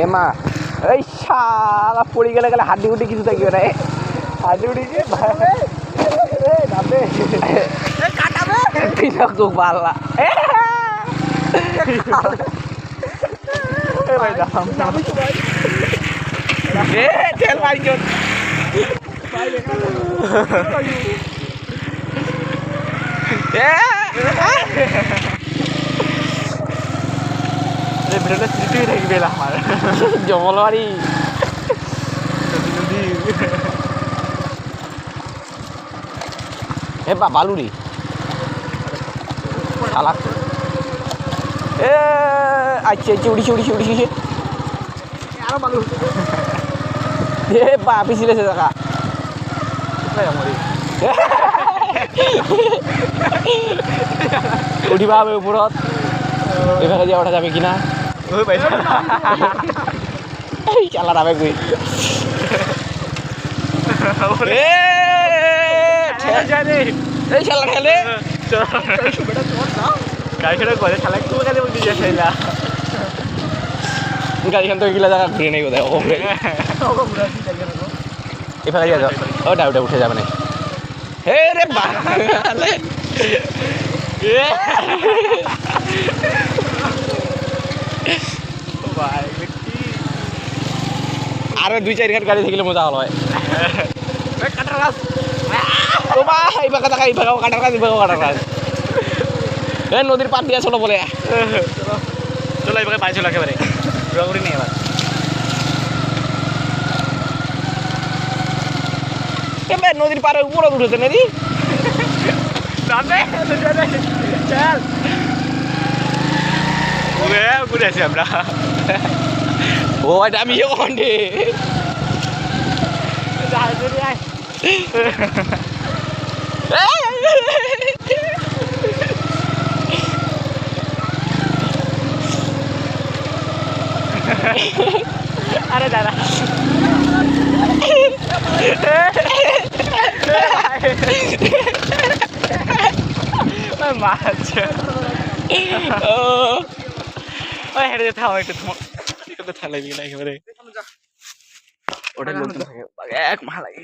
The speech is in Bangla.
এ মা এই শালা পড়ে গেলে গেলে হাড্ডি উড্ডি কিছু থাকবে না হাড্ডি উড্ডি কি কাটাবে পিনক বাল্লা তেল মাইজন ভিডিওটা স্মৃতি থাকবে আমার জমলবাড়ি এ বা বালুরি শালা এ আচ্ছা আচ্ছা উড়িছে উড়িছে উড়িছে আরো বালু এ বা পিছিলেছে জায়গা উঠিবা হবে ওপৰত এইভাগে দিয়া ওঠা যাবে কিনা চালা যাবে গৈ এই চালা খেলে গাড়িখানে গলে চালা একটু গাড়ি বলতে দিয়ে চাইলা গাড়িখান তো এগুলা জায়গা ঘুরে নেই কোথায় এভাবে দিয়ে যাও ওটা ওটা উঠে যাবে না হে রে বালে আরো 2-4 গাড়ি থাকলে মজা হলো হয় কাটার গাছ এইভাগে দেখা এইভাগেও কাটার গাছ এইভাগেও কাটার গাছ এ নদীর পার দিয়ে চলো বলে চলো এইভাগে পাই চলো একেবারে ঘোরাঘুরি নেই এবার এবার নদীর পাড়ে উপরে উঠেছে নদী চল ঘুরে আসি আমরা ও এটা আমি ওখানে আরে দাদা মাছ ও হেরে যেতে হবে একটু তোমার ঠেলাই দিই না একেবারে ওটা লোকজন থাকে এক মাথা লাগে